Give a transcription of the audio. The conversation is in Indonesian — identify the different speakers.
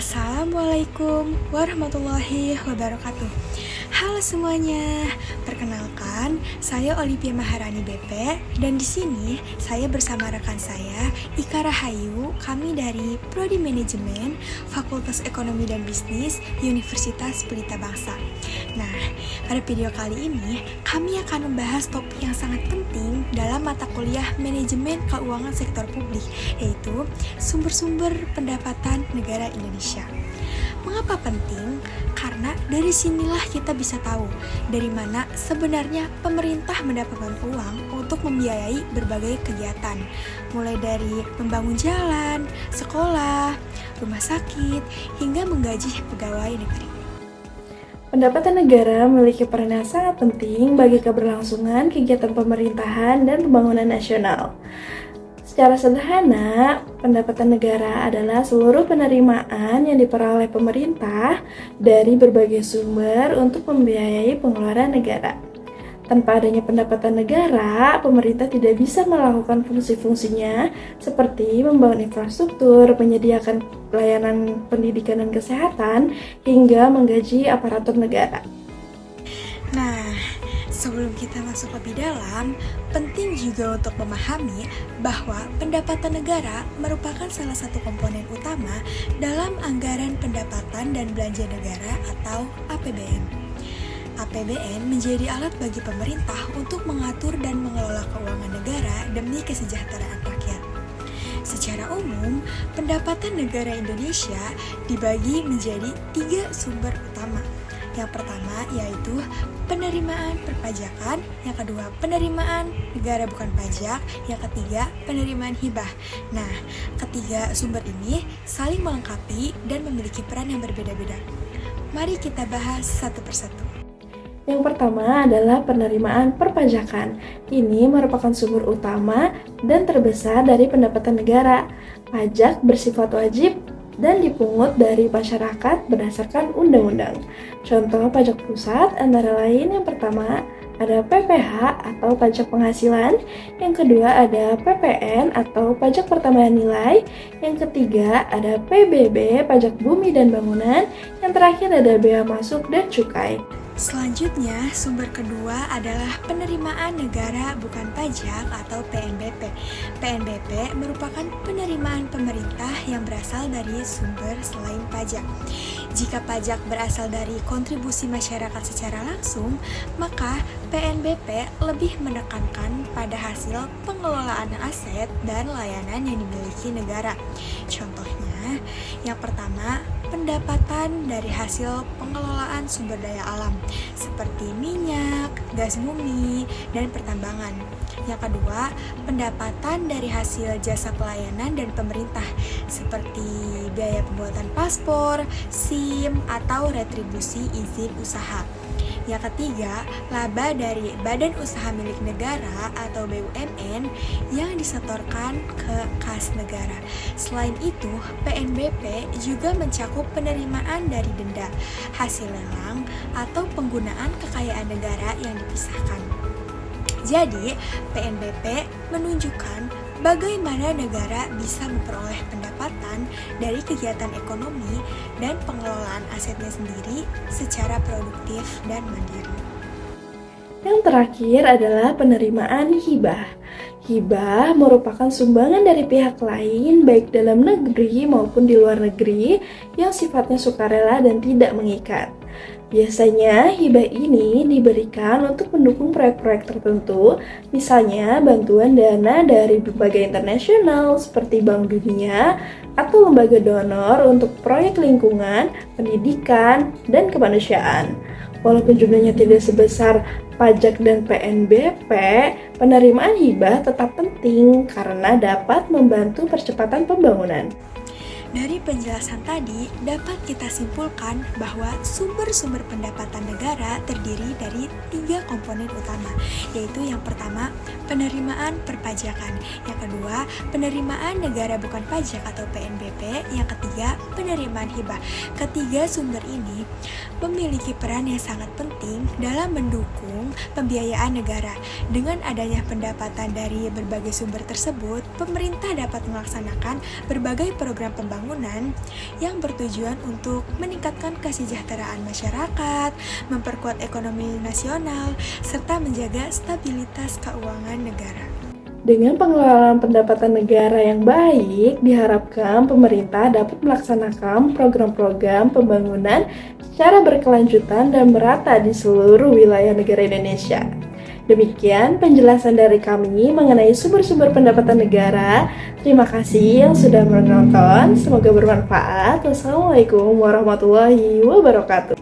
Speaker 1: Assalamualaikum warahmatullahi wabarakatuh. Halo semuanya, perkenalkan saya Olivia Maharani BP dan di sini saya bersama rekan saya Ika Rahayu, kami dari Prodi Manajemen Fakultas Ekonomi dan Bisnis Universitas Pelita Bangsa. Nah, pada video kali ini kami akan membahas topik yang sangat penting dalam mata kuliah Manajemen Keuangan Sektor Publik, yaitu sumber-sumber pendapatan negara Indonesia. Mengapa penting? Karena dari sinilah kita bisa tahu dari mana sebenarnya pemerintah mendapatkan uang untuk membiayai berbagai kegiatan, mulai dari membangun jalan, sekolah, rumah sakit, hingga menggaji pegawai negeri.
Speaker 2: Pendapatan negara memiliki peran yang sangat penting bagi keberlangsungan kegiatan pemerintahan dan pembangunan nasional. Secara sederhana, pendapatan negara adalah seluruh penerimaan yang diperoleh pemerintah dari berbagai sumber untuk membiayai pengeluaran negara. Tanpa adanya pendapatan negara, pemerintah tidak bisa melakukan fungsi-fungsinya seperti membangun infrastruktur, menyediakan pelayanan pendidikan dan kesehatan, hingga menggaji aparatur negara.
Speaker 1: Nah, sebelum kita masuk lebih dalam, penting juga untuk memahami bahwa pendapatan negara merupakan salah satu komponen utama dalam anggaran pendapatan dan belanja negara atau APBN. APBN menjadi alat bagi pemerintah untuk mengatur dan mengelola keuangan negara demi kesejahteraan rakyat. Secara umum, pendapatan negara Indonesia dibagi menjadi 3 sumber utama. Yang pertama yaitu penerimaan perpajakan, yang kedua penerimaan negara bukan pajak, yang ketiga penerimaan hibah. Nah, ketiga sumber ini saling melengkapi dan memiliki peran yang berbeda-beda. Mari kita bahas satu persatu.
Speaker 2: Yang pertama adalah penerimaan perpajakan. Ini merupakan sumber utama dan terbesar dari pendapatan negara. Pajak bersifat wajib dan dipungut dari masyarakat berdasarkan undang-undang. Contoh pajak pusat antara lain yang pertama ada PPh atau pajak penghasilan, yang kedua ada PPN atau pajak pertambahan nilai, yang ketiga ada PBB pajak bumi dan bangunan, yang terakhir ada bea masuk dan cukai.
Speaker 1: Selanjutnya, sumber kedua adalah penerimaan negara bukan pajak atau PNBP. PNBP merupakan penerimaan pemerintah yang berasal dari sumber selain pajak. Jika pajak berasal dari kontribusi masyarakat secara langsung, maka PNBP lebih menekankan pada hasil pengelolaan aset dan layanan yang dimiliki negara. Contohnya, yang pertama, pendapatan dari hasil pengelolaan sumber daya alam seperti minyak, gas bumi, dan pertambangan. Yang kedua, pendapatan dari hasil jasa pelayanan dan pemerintah seperti biaya pembuatan paspor, SIM, atau retribusi izin usaha. Yang ketiga, laba dari badan usaha milik negara atau BUMN yang disetorkan ke kas negara. Selain itu, PNBP juga mencakup penerimaan dari denda, hasil lelang, atau penggunaan kekayaan negara yang dipisahkan. Jadi, PNBP menunjukkan bagaimana negara bisa memperoleh pendapatan dari kegiatan ekonomi dan pengelolaan asetnya sendiri secara produktif dan mandiri.
Speaker 2: Yang terakhir adalah penerimaan hibah. Hibah merupakan sumbangan dari pihak lain baik dalam negeri maupun di luar negeri yang sifatnya sukarela dan tidak mengikat. Biasanya hibah ini diberikan untuk mendukung proyek-proyek tertentu, misalnya bantuan dana dari berbagai internasional seperti Bank Dunia atau lembaga donor untuk proyek lingkungan, pendidikan, dan kemanusiaan. Walaupun jumlahnya tidak sebesar pajak dan PNBP, penerimaan hibah tetap penting karena dapat membantu percepatan pembangunan.
Speaker 1: Dari penjelasan tadi, dapat kita simpulkan bahwa sumber-sumber pendapatan negara terdiri dari 3 komponen utama, yaitu yang pertama, penerimaan perpajakan, yang kedua, penerimaan negara bukan pajak atau PNBP, yang ketiga, penerimaan hibah. Ketiga sumber ini memiliki peran yang sangat penting dalam mendukung pembiayaan negara. Dengan adanya pendapatan dari berbagai sumber tersebut, pemerintah dapat melaksanakan berbagai program pembangunan pembangunan yang bertujuan untuk meningkatkan kesejahteraan masyarakat, memperkuat ekonomi nasional, serta menjaga stabilitas keuangan negara.
Speaker 2: Dengan pengelolaan pendapatan negara yang baik, diharapkan pemerintah dapat melaksanakan program-program pembangunan secara berkelanjutan dan merata di seluruh wilayah negara Indonesia. Demikian penjelasan dari kami mengenai sumber-sumber pendapatan negara. Terima kasih yang sudah menonton. Semoga bermanfaat. Wassalamualaikum warahmatullahi wabarakatuh.